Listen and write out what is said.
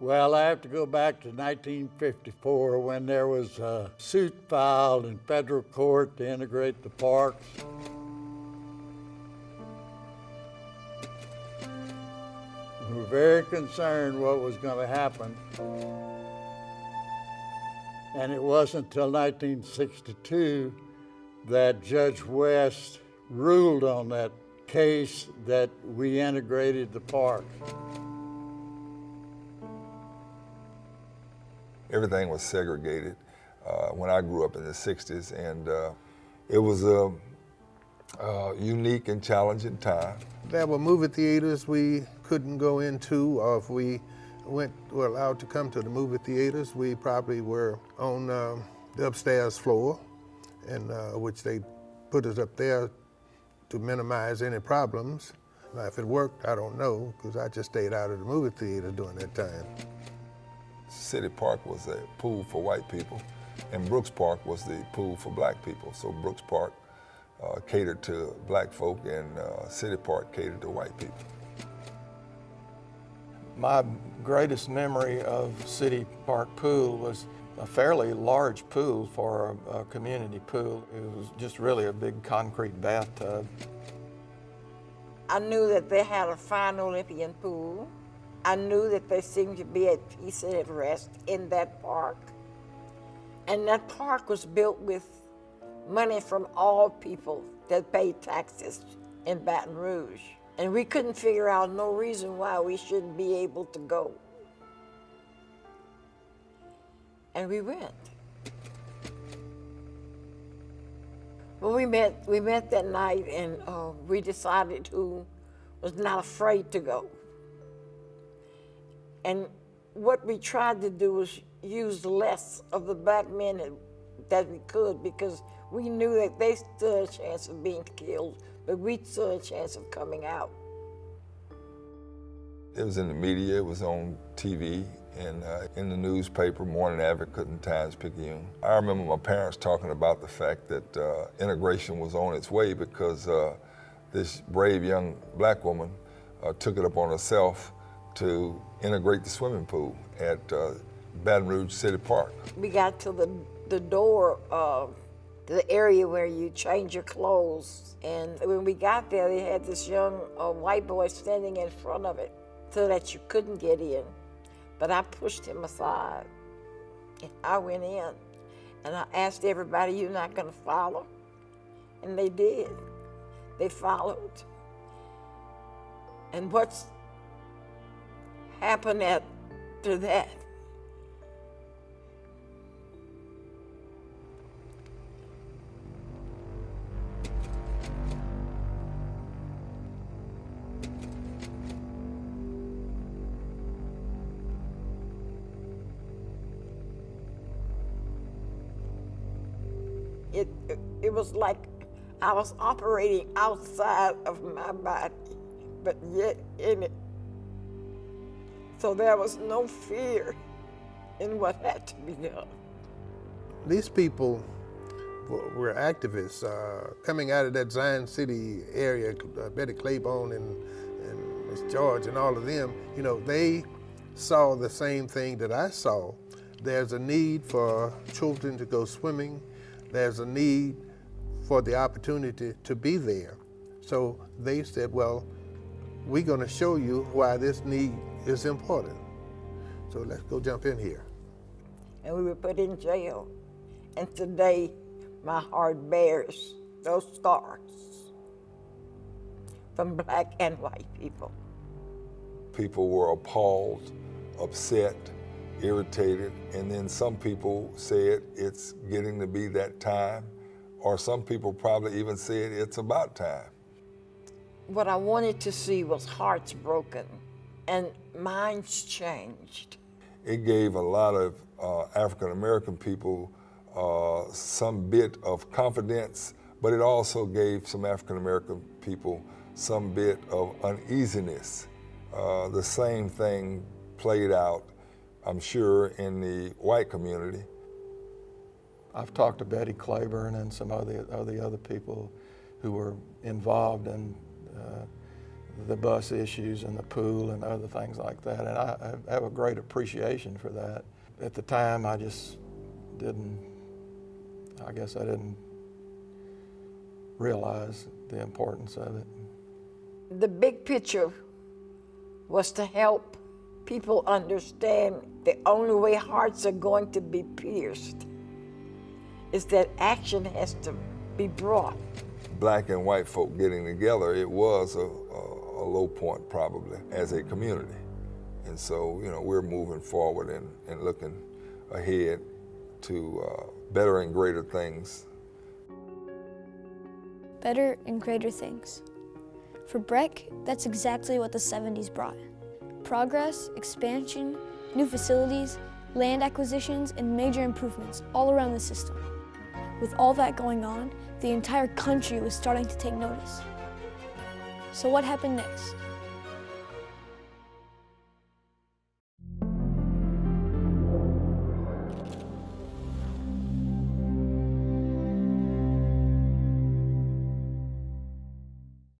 Well, I have to go back to 1954 when there was a suit filed in federal court to integrate the parks. We were very concerned what was going to happen. And it wasn't until 1962 that Judge West ruled on that case that we integrated the park. Everything was segregated when I grew up in the 60s, and it was a unique and challenging time. There were movie theaters we couldn't go into, or if we were allowed to come to the movie theaters, we probably were on the upstairs floor, and which they put us up there to minimize any problems. Now, if it worked, I don't know, because I just stayed out of the movie theater during that time. City Park was a pool for white people, and Brooks Park was the pool for black people. So Brooks Park catered to black folk, and City Park catered to white people. My greatest memory of City Park Pool was a fairly large pool for a community pool. It was just really a big concrete bathtub. I knew that they had a fine Olympian pool. I knew that they seemed to be at peace and at rest in that park. And that park was built with money from all people that paid taxes in Baton Rouge. And we couldn't figure out no reason why we shouldn't be able to go. And we went. Well, we met that night, and we decided who was not afraid to go. And what we tried to do was use less of the black men that we could, because we knew that they stood a chance of being killed, but we stood a chance of coming out. It was in the media, it was on TV, and in the newspaper, Morning Advocate and Times-Picayune. I remember my parents talking about the fact that integration was on its way because this brave young black woman took it upon herself to integrate the swimming pool at Baton Rouge City Park. We got to the door of the area where you change your clothes, and when we got there, they had this young white boy standing in front of it so that you couldn't get in. But I pushed him aside, and I went in, and I asked everybody, "You're not gonna follow?" And they did. They followed. And what's happened after that? It was like I was operating outside of my body, but yet in it. So there was no fear in what had to be done. These people were activists coming out of that Zion City area, Betty Claiborne and Miss George and all of them. You know, they saw the same thing that I saw. There's a need for children to go swimming. There's a need for the opportunity to be there. So they said, well, we're gonna show you why this need is important. So let's go jump in here. And we were put in jail. And today, my heart bears those scars from black and white people. People were appalled, upset, irritated, and then some people said it's getting to be that time, or some people probably even said it's about time. What I wanted to see was hearts broken and minds changed. It gave a lot of African American people some bit of confidence, but it also gave some African American people some bit of uneasiness. The same thing played out, I'm sure, in the white community. I've talked to Betty Claiborne and some of the other people who were involved in the bus issues and the pool and other things like that. And I have a great appreciation for that. At the time, I just didn't, I guess I didn't realize the importance of it. The big picture was to help people understand the only way hearts are going to be pierced is that action has to be brought. Black and white folk getting together, it was a low point probably as a community. And so, you know, we're moving forward and looking ahead to better and greater things. Better and greater things. For BREC, that's exactly what the 70s brought. Progress, expansion, new facilities, land acquisitions, and major improvements all around the system. With all that going on, the entire country was starting to take notice. So what happened next?